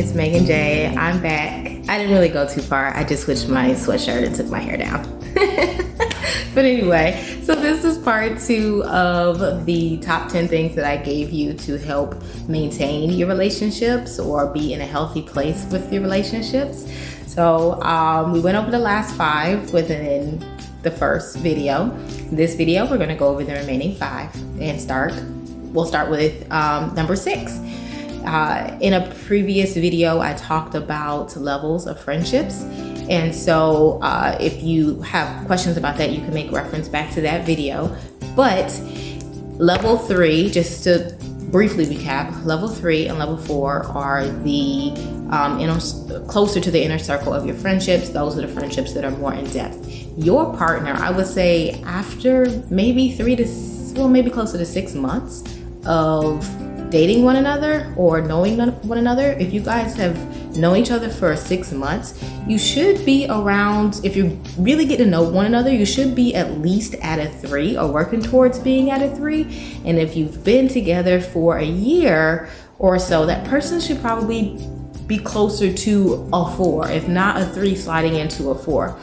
it's Megan J. I'm back. I didn't really go too far. I just switched my sweatshirt and took my hair down. But anyway, so this is part 2 of the top 10 things that I gave you to help maintain your relationships or be in a healthy place with your relationships. So we went over the last 5 within the first video. This video, we're gonna go over the remaining 5 and we'll start with number 6. In a previous video, I talked about levels of friendships. And so if you have questions about that, you can make reference back to that video. But level 3, just to briefly recap, level 3 and level 4 are the closer to the inner circle of your friendships. Those are the friendships that are more in depth. Your partner, I would say after maybe maybe closer to 6 months of dating one another or knowing one another, if you guys have known each other for 6 months, you should be around, if you really get to know one another, you should be at least at a 3 or working towards being at a 3. And if you've been together for a year or so, that person should probably be closer to a 4, if not a 3 sliding into a 4.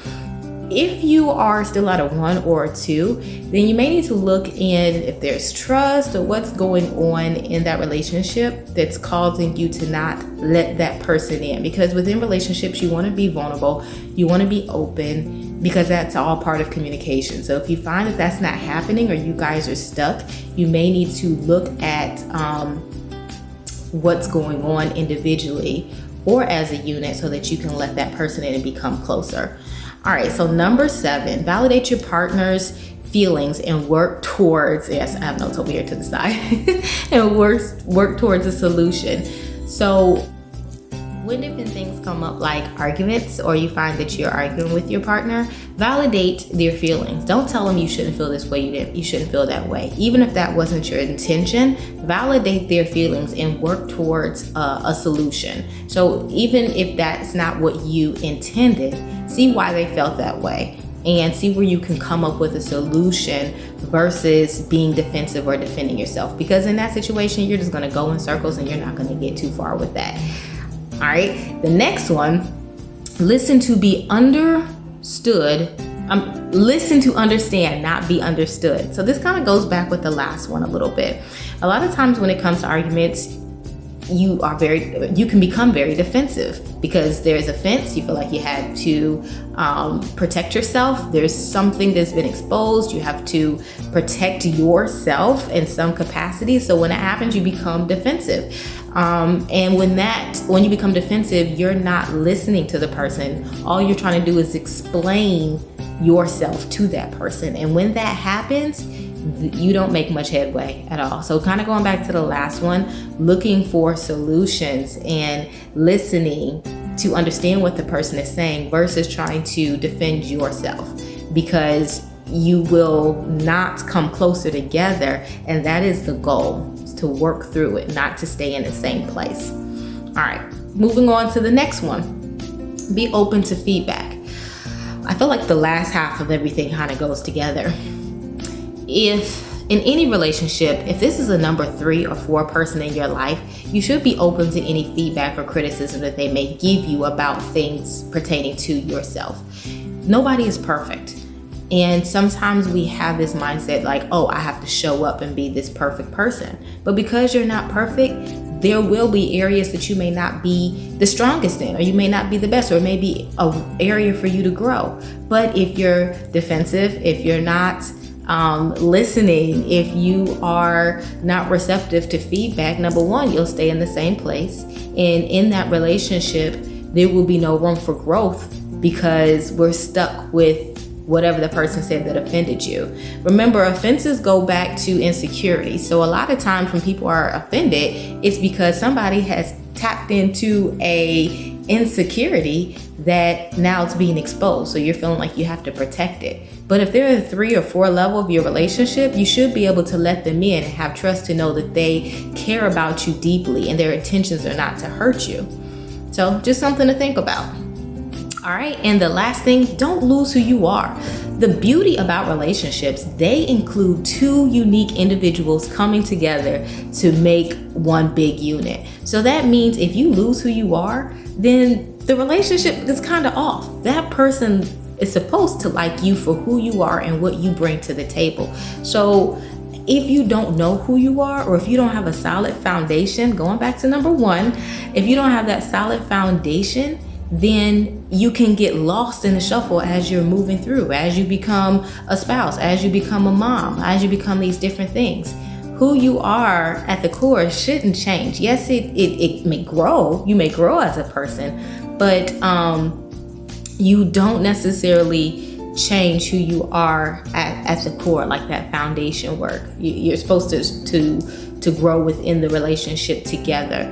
If you are still at a 1 or a 2, then you may need to look in if there's trust or what's going on in that relationship that's causing you to not let that person in. Because within relationships, you want to be vulnerable, you want to be open, because that's all part of communication. So if you find that that's not happening or you guys are stuck, you may need to look at what's going on individually or as a unit so that you can let that person in and become closer. All right, so number 7, validate your partner's feelings and work towards, yes, I have notes over here to the side, and work towards a solution. So when different things come up like arguments, or you find that you're arguing with your partner, validate their feelings. Don't tell them you shouldn't feel this way, you shouldn't feel that way. Even if that wasn't your intention, validate their feelings and work towards a solution. So even if that's not what you intended, see why they felt that way and see where you can come up with a solution versus being defensive or defending yourself. Because in that situation, you're just gonna go in circles and you're not gonna get too far with that. All right, the next one, listen to be understood. Listen to understand, not be understood. So this kind of goes back with the last one a little bit. A lot of times when it comes to arguments, you can become very defensive because there's offense. You feel like you had to protect yourself. There's something that's been exposed. You have to protect yourself in some capacity. So when it happens, you become defensive. And when you become defensive, you're not listening to the person. All you're trying to do is explain yourself to that person. And when that happens, you don't make much headway at all. So kind of going back to the last one, looking for solutions and listening to understand what the person is saying versus trying to defend yourself, because you will not come closer together. And that is the goal, is to work through it, not to stay in the same place. All right, moving on to the next one. Be open to feedback. I feel like the last half of everything kind of goes together. If in any relationship, if this is a number 3 or 4 person in your life, you should be open to any feedback or criticism that they may give you about things pertaining to yourself. Nobody is perfect. And sometimes we have this mindset like, oh, I have to show up and be this perfect person. But because you're not perfect, there will be areas that you may not be the strongest in, or you may not be the best, or it may be an area for you to grow. But if you're defensive, if you're not listening, if you are not receptive to feedback, number 1, you'll stay in the same place. And in that relationship, there will be no room for growth because we're stuck with whatever the person said that offended you. Remember, offenses go back to insecurity. So a lot of times when people are offended, it's because somebody has tapped into a insecurity that now it's being exposed. So you're feeling like you have to protect it. But if they're at a 3 or 4 level of your relationship, you should be able to let them in and have trust to know that they care about you deeply and their intentions are not to hurt you. So just something to think about. All right, and the last thing, don't lose who you are. the beauty about relationships, they include two unique individuals coming together to make one big unit. So that means if you lose who you are, then the relationship is kind of off. That person is supposed to like you for who you are and what you bring to the table. So if you don't know who you are, or if you don't have a solid foundation, going back to number one, if you don't have that solid foundation, then you can get lost in the shuffle as you're moving through, as you become a spouse, as you become a mom, as you become these different things. Who you are at the core shouldn't change. Yes, it may grow. You may grow as a person, but you don't necessarily change who you are at the core, like that foundation work. You're supposed to grow within the relationship together.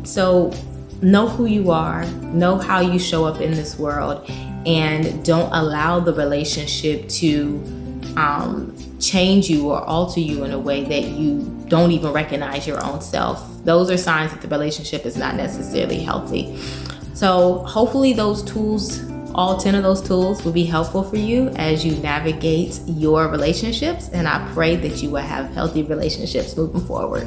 So know who you are, know how you show up in this world, and don't allow the relationship to change you or alter you in a way that you don't even recognize your own self. Those are signs that the relationship is not necessarily healthy. So hopefully those tools, all 10 of those tools, will be helpful for you as you navigate your relationships, and I pray that you will have healthy relationships moving forward.